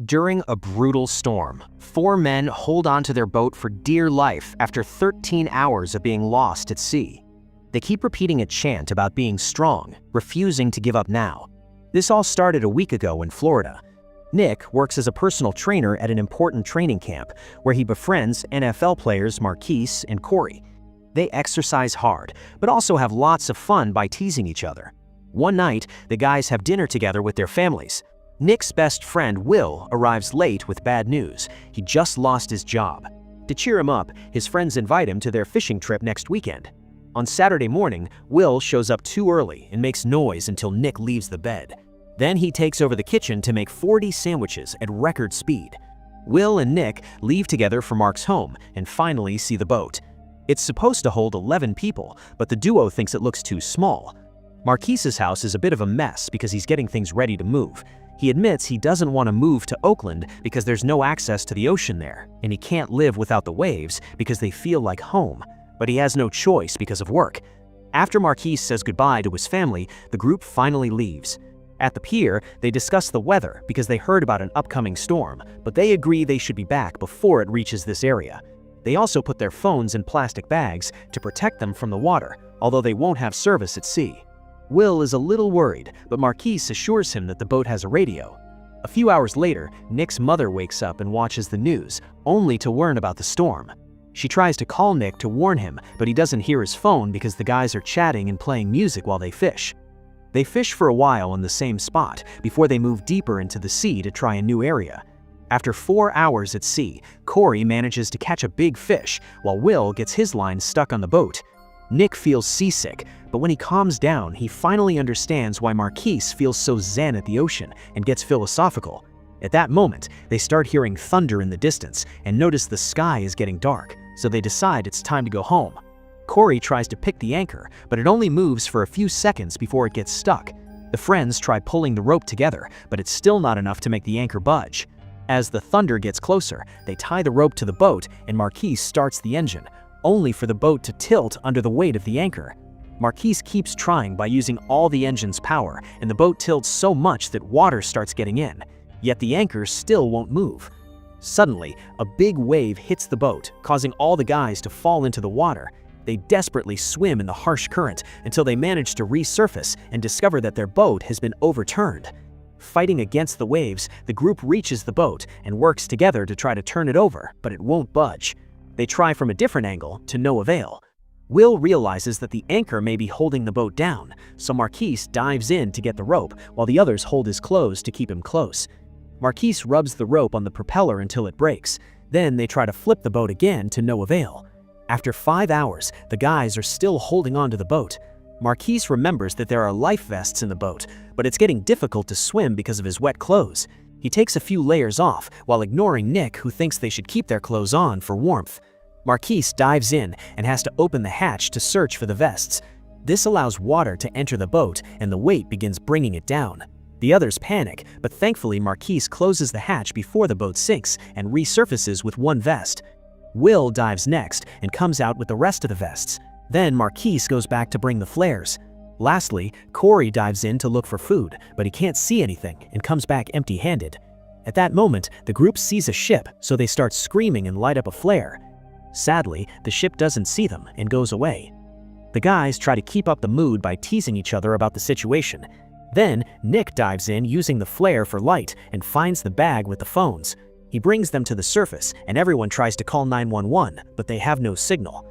During a brutal storm, four men hold onto their boat for dear life after 13 hours of being lost at sea. They keep repeating a chant about being strong, refusing to give up now. This all started a week ago in Florida. Nick works as a personal trainer at an important training camp where he befriends NFL players Marquise and Corey. They exercise hard, but also have lots of fun by teasing each other. One night, the guys have dinner together with their families. Nick's best friend, Will, arrives late with bad news. He just lost his job. To cheer him up, his friends invite him to their fishing trip next weekend. On Saturday morning, Will shows up too early and makes noise until Nick leaves the bed. Then he takes over the kitchen to make 40 sandwiches at record speed. Will and Nick leave together for Mark's home and finally see the boat. It's supposed to hold 11 people, but the duo thinks it looks too small. Marquise's house is a bit of a mess because he's getting things ready to move. He admits he doesn't want to move to Oakland because there's no access to the ocean there, and he can't live without the waves because they feel like home, but he has no choice because of work. After Marquise says goodbye to his family, the group finally leaves. At the pier, they discuss the weather because they heard about an upcoming storm, but they agree they should be back before it reaches this area. They also put their phones in plastic bags to protect them from the water, although they won't have service at sea. Will is a little worried, but Marquise assures him that the boat has a radio. A few hours later, Nick's mother wakes up and watches the news, only to learn about the storm. She tries to call Nick to warn him, but he doesn't hear his phone because the guys are chatting and playing music while they fish. They fish for a while in the same spot before they move deeper into the sea to try a new area. After 4 hours at sea, Corey manages to catch a big fish, while Will gets his line stuck on the boat. Nick feels seasick, but when he calms down, he finally understands why Marquise feels so zen at the ocean and gets philosophical. At that moment, they start hearing thunder in the distance and notice the sky is getting dark, so they decide it's time to go home. Corey tries to pick the anchor, but it only moves for a few seconds before it gets stuck. The friends try pulling the rope together, but it's still not enough to make the anchor budge. As the thunder gets closer, they tie the rope to the boat and Marquise starts the engine, only for the boat to tilt under the weight of the anchor. Marquise keeps trying by using all the engine's power, and the boat tilts so much that water starts getting in. Yet the anchor still won't move. Suddenly, a big wave hits the boat, causing all the guys to fall into the water. They desperately swim in the harsh current until they manage to resurface and discover that their boat has been overturned. Fighting against the waves, the group reaches the boat and works together to try to turn it over, but it won't budge. They try from a different angle, to no avail. Will realizes that the anchor may be holding the boat down, so Marquise dives in to get the rope while the others hold his clothes to keep him close. Marquise rubs the rope on the propeller until it breaks. Then they try to flip the boat again to no avail. After 5 hours, the guys are still holding on to the boat. Marquise remembers that there are life vests in the boat, but it's getting difficult to swim because of his wet clothes. He takes a few layers off while ignoring Nick, who thinks they should keep their clothes on for warmth. Marquise dives in and has to open the hatch to search for the vests. This allows water to enter the boat and the weight begins bringing it down. The others panic, but thankfully Marquise closes the hatch before the boat sinks and resurfaces with one vest. Will dives next and comes out with the rest of the vests. Then Marquise goes back to bring the flares. Lastly, Corey dives in to look for food, but he can't see anything and comes back empty-handed. At that moment, the group sees a ship, so they start screaming and light up a flare. Sadly, the ship doesn't see them and goes away. The guys try to keep up the mood by teasing each other about the situation. Then, Nick dives in using the flare for light and finds the bag with the phones. He brings them to the surface and everyone tries to call 911, but they have no signal.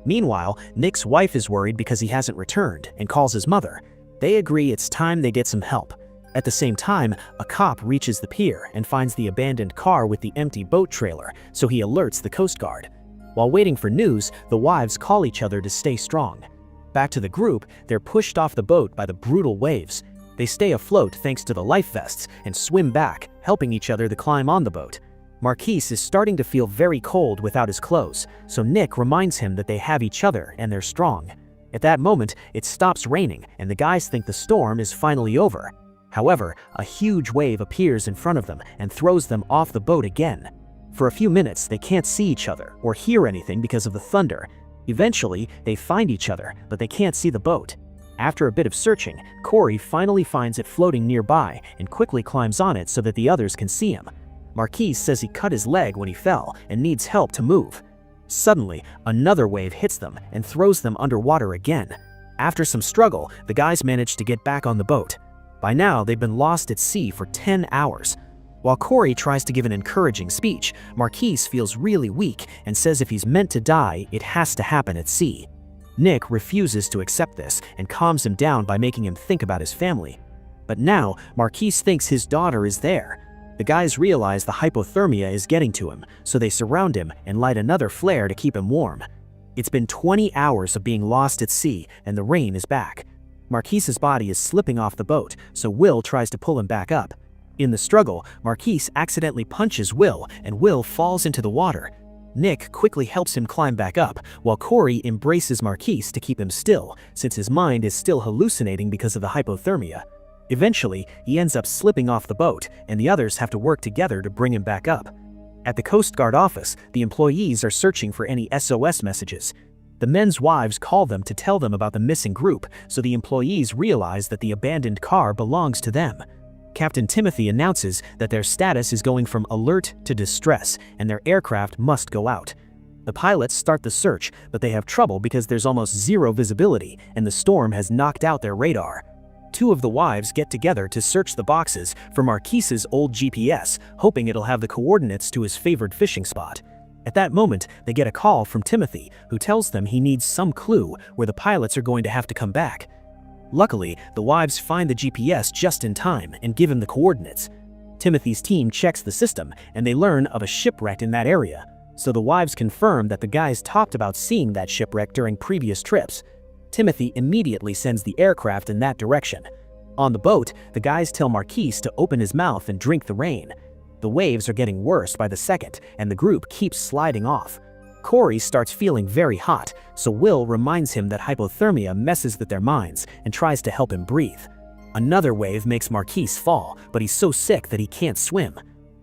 Meanwhile, Nick's wife is worried because he hasn't returned and calls his mother. They agree it's time they get some help. At the same time, a cop reaches the pier and finds the abandoned car with the empty boat trailer, so he alerts the Coast Guard. While waiting for news, the wives call each other to stay strong. Back to the group, they're pushed off the boat by the brutal waves. They stay afloat thanks to the life vests and swim back, helping each other to climb on the boat. Marquise is starting to feel very cold without his clothes, so Nick reminds him that they have each other and they're strong. At that moment, it stops raining and the guys think the storm is finally over. However, a huge wave appears in front of them and throws them off the boat again. For a few minutes, they can't see each other or hear anything because of the thunder. Eventually, they find each other, but they can't see the boat. After a bit of searching, Corey finally finds it floating nearby and quickly climbs on it so that the others can see him. Marquise says he cut his leg when he fell and needs help to move. Suddenly, another wave hits them and throws them underwater again. After some struggle, the guys manage to get back on the boat. By now, they've been lost at sea for 10 hours. While Corey tries to give an encouraging speech, Marquise feels really weak and says if he's meant to die, it has to happen at sea. Nick refuses to accept this and calms him down by making him think about his family. But now, Marquise thinks his daughter is there. The guys realize the hypothermia is getting to him, so they surround him and light another flare to keep him warm. It's been 20 hours of being lost at sea, and the rain is back. Marquise's body is slipping off the boat, so Will tries to pull him back up. In the struggle, Marquise accidentally punches Will, and Will falls into the water. Nick quickly helps him climb back up, while Corey embraces Marquise to keep him still, since his mind is still hallucinating because of the hypothermia. Eventually, he ends up slipping off the boat, and the others have to work together to bring him back up. At the Coast Guard office, the employees are searching for any SOS messages. The men's wives call them to tell them about the missing group, so the employees realize that the abandoned car belongs to them. Captain Timothy announces that their status is going from alert to distress, and their aircraft must go out. The pilots start the search, but they have trouble because there's almost zero visibility, and the storm has knocked out their radar. Two of the wives get together to search the boxes for Marquise's old GPS, hoping it'll have the coordinates to his favored fishing spot. At that moment, they get a call from Timothy, who tells them he needs some clue where the pilots are going to have to come back. Luckily, the wives find the GPS just in time and give him the coordinates. Timothy's team checks the system, and they learn of a shipwreck in that area. So the wives confirm that the guys talked about seeing that shipwreck during previous trips. Timothy immediately sends the aircraft in that direction. On the boat, the guys tell Marquise to open his mouth and drink the rain. The waves are getting worse by the second, and the group keeps sliding off. Corey starts feeling very hot, so Will reminds him that hypothermia messes with their minds and tries to help him breathe. Another wave makes Marquise fall, but he's so sick that he can't swim.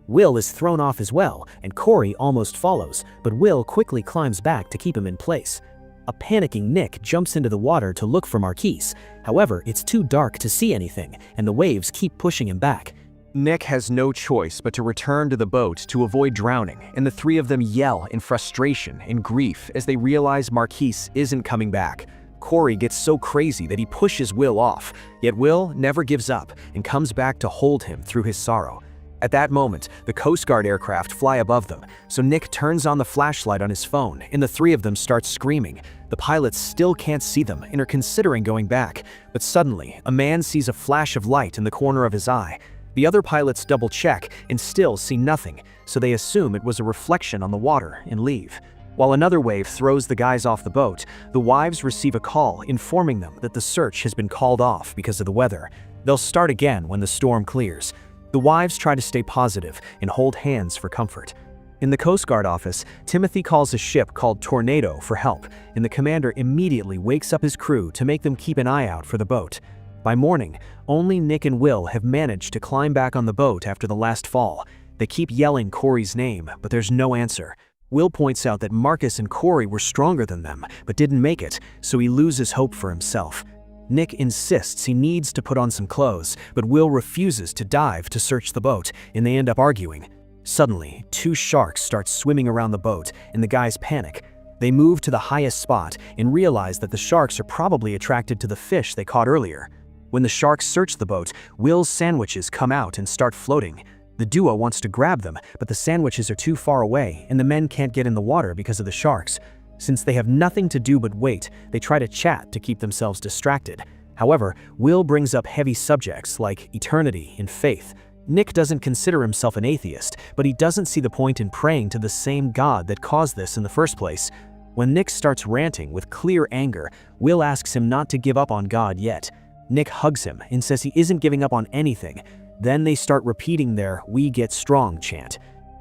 Will is thrown off as well, and Corey almost follows, but Will quickly climbs back to keep him in place. A panicking Nick jumps into the water to look for Marquise. However, it's too dark to see anything, and the waves keep pushing him back. Nick has no choice but to return to the boat to avoid drowning, and the three of them yell in frustration and grief as they realize Marquise isn't coming back. Corey gets so crazy that he pushes Will off, yet Will never gives up and comes back to hold him through his sorrow. At that moment, the Coast Guard aircraft fly above them, so Nick turns on the flashlight on his phone, and the three of them start screaming. The pilots still can't see them and are considering going back, but suddenly, a man sees a flash of light in the corner of his eye. The other pilots double-check and still see nothing, so they assume it was a reflection on the water and leave. While another wave throws the guys off the boat, the wives receive a call informing them that the search has been called off because of the weather. They'll start again when the storm clears. The wives try to stay positive and hold hands for comfort. In the Coast Guard office, Timothy calls a ship called Tornado for help, and the commander immediately wakes up his crew to make them keep an eye out for the boat. By morning, only Nick and Will have managed to climb back on the boat after the last fall. They keep yelling Corey's name, but there's no answer. Will points out that Marcus and Corey were stronger than them, but didn't make it, so he loses hope for himself. Nick insists he needs to put on some clothes, but Will refuses to dive to search the boat, and they end up arguing. Suddenly, two sharks start swimming around the boat, and the guys panic. They move to the highest spot and realize that the sharks are probably attracted to the fish they caught earlier. When the sharks search the boat, Will's sandwiches come out and start floating. The duo wants to grab them, but the sandwiches are too far away, and the men can't get in the water because of the sharks. Since they have nothing to do but wait, they try to chat to keep themselves distracted. However, Will brings up heavy subjects like eternity and faith. Nick doesn't consider himself an atheist, but he doesn't see the point in praying to the same God that caused this in the first place. When Nick starts ranting with clear anger, Will asks him not to give up on God yet. Nick hugs him and says he isn't giving up on anything. Then they start repeating their "We Get Strong" chant.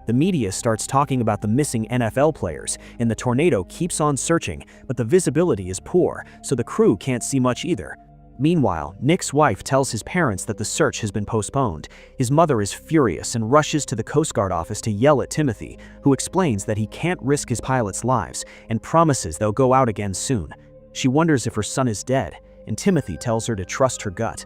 The media starts talking about the missing NFL players, and the Tornado keeps on searching, but the visibility is poor, so the crew can't see much either. Meanwhile, Nick's wife tells his parents that the search has been postponed. His mother is furious and rushes to the Coast Guard office to yell at Timothy, who explains that he can't risk his pilots' lives and promises they'll go out again soon. She wonders if her son is dead, and Timothy tells her to trust her gut.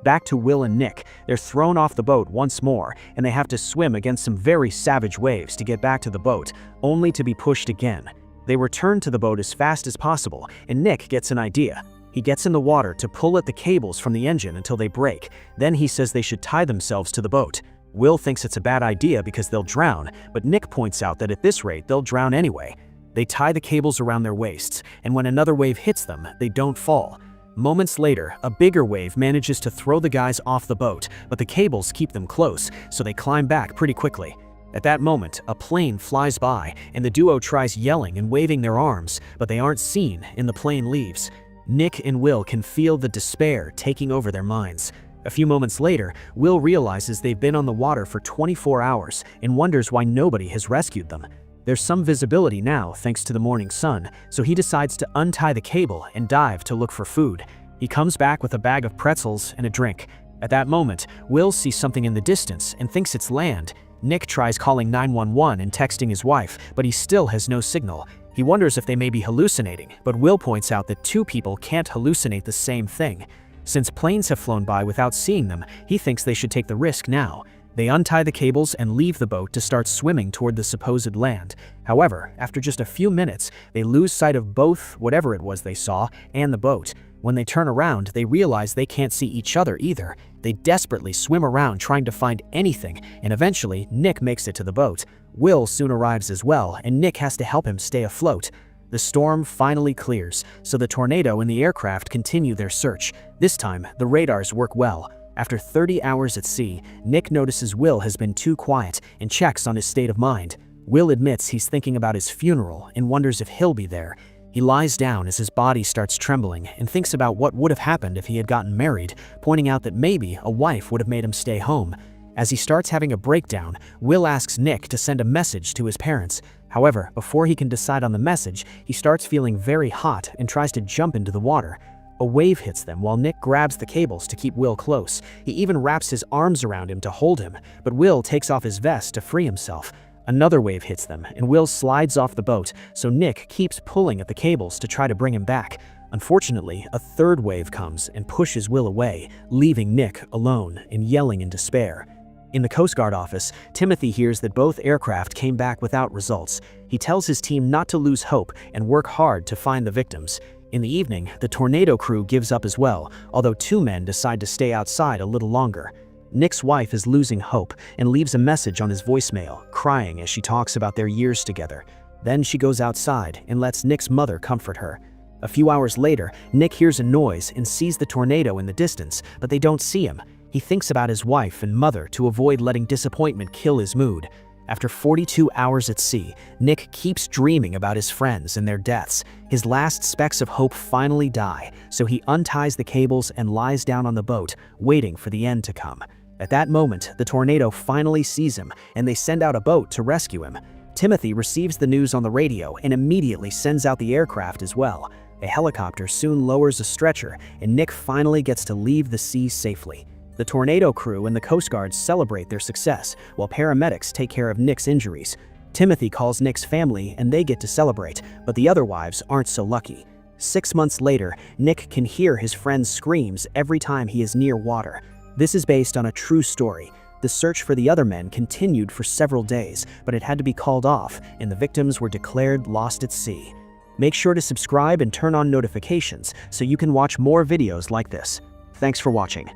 Back to Will and Nick, they're thrown off the boat once more, and they have to swim against some very savage waves to get back to the boat, only to be pushed again. They return to the boat as fast as possible, and Nick gets an idea. He gets in the water to pull at the cables from the engine until they break. Then he says they should tie themselves to the boat. Will thinks it's a bad idea because they'll drown, but Nick points out that at this rate they'll drown anyway. They tie the cables around their waists, and when another wave hits them, they don't fall. Moments later, a bigger wave manages to throw the guys off the boat, but the cables keep them close, so they climb back pretty quickly. At that moment, a plane flies by, and the duo tries yelling and waving their arms, but they aren't seen, and the plane leaves. Nick and Will can feel the despair taking over their minds. A few moments later, Will realizes they've been on the water for 24 hours and wonders why nobody has rescued them. There's some visibility now thanks to the morning sun, so he decides to untie the cable and dive to look for food. He comes back with a bag of pretzels and a drink. At that moment, Will sees something in the distance and thinks it's land. Nick tries calling 911 and texting his wife, but he still has no signal. He wonders if they may be hallucinating, but Will points out that two people can't hallucinate the same thing. Since planes have flown by without seeing them, he thinks they should take the risk now. They untie the cables and leave the boat to start swimming toward the supposed land. However, after just a few minutes, they lose sight of both whatever it was they saw and the boat. When they turn around, they realize they can't see each other either. They desperately swim around trying to find anything, and eventually Nick makes it to the boat. Will soon arrives as well, and Nick has to help him stay afloat. The storm finally clears, so the tornado and the aircraft continue their search. This time, the radars work well. After 30 hours at sea, Nick notices Will has been too quiet and checks on his state of mind. Will admits he's thinking about his funeral and wonders if he'll be there. He lies down as his body starts trembling and thinks about what would have happened if he had gotten married, pointing out that maybe a wife would have made him stay home. As he starts having a breakdown, Will asks Nick to send a message to his parents. However, before he can decide on the message, he starts feeling very hot and tries to jump into the water. A wave hits them while Nick grabs the cables to keep Will close. He even wraps his arms around him to hold him, but Will takes off his vest to free himself. Another wave hits them, and Will slides off the boat, so Nick keeps pulling at the cables to try to bring him back. Unfortunately, a third wave comes and pushes Will away, leaving Nick alone and yelling in despair. In the Coast Guard office, Timothy hears that both aircraft came back without results. He tells his team not to lose hope and work hard to find the victims. In the evening, the tornado crew gives up as well, although two men decide to stay outside a little longer. Nick's wife is losing hope and leaves a message on his voicemail, crying as she talks about their years together. Then she goes outside and lets Nick's mother comfort her. A few hours later, Nick hears a noise and sees the tornado in the distance, but they don't see him. He thinks about his wife and mother to avoid letting disappointment kill his mood. After 42 hours at sea, Nick keeps dreaming about his friends and their deaths. His last specks of hope finally die, so he unties the cables and lies down on the boat, waiting for the end to come. At that moment, the tornado finally sees him, and they send out a boat to rescue him. Timothy receives the news on the radio and immediately sends out the aircraft as well. A helicopter soon lowers a stretcher, and Nick finally gets to leave the sea safely. The tornado crew and the Coast Guard celebrate their success, while paramedics take care of Nick's injuries. Timothy calls Nick's family and they get to celebrate, but the other wives aren't so lucky. 6 months later, Nick can hear his friend's screams every time he is near water. This is based on a true story. The search for the other men continued for several days, but it had to be called off, and the victims were declared lost at sea. Make sure to subscribe and turn on notifications so you can watch more videos like this. Thanks for watching.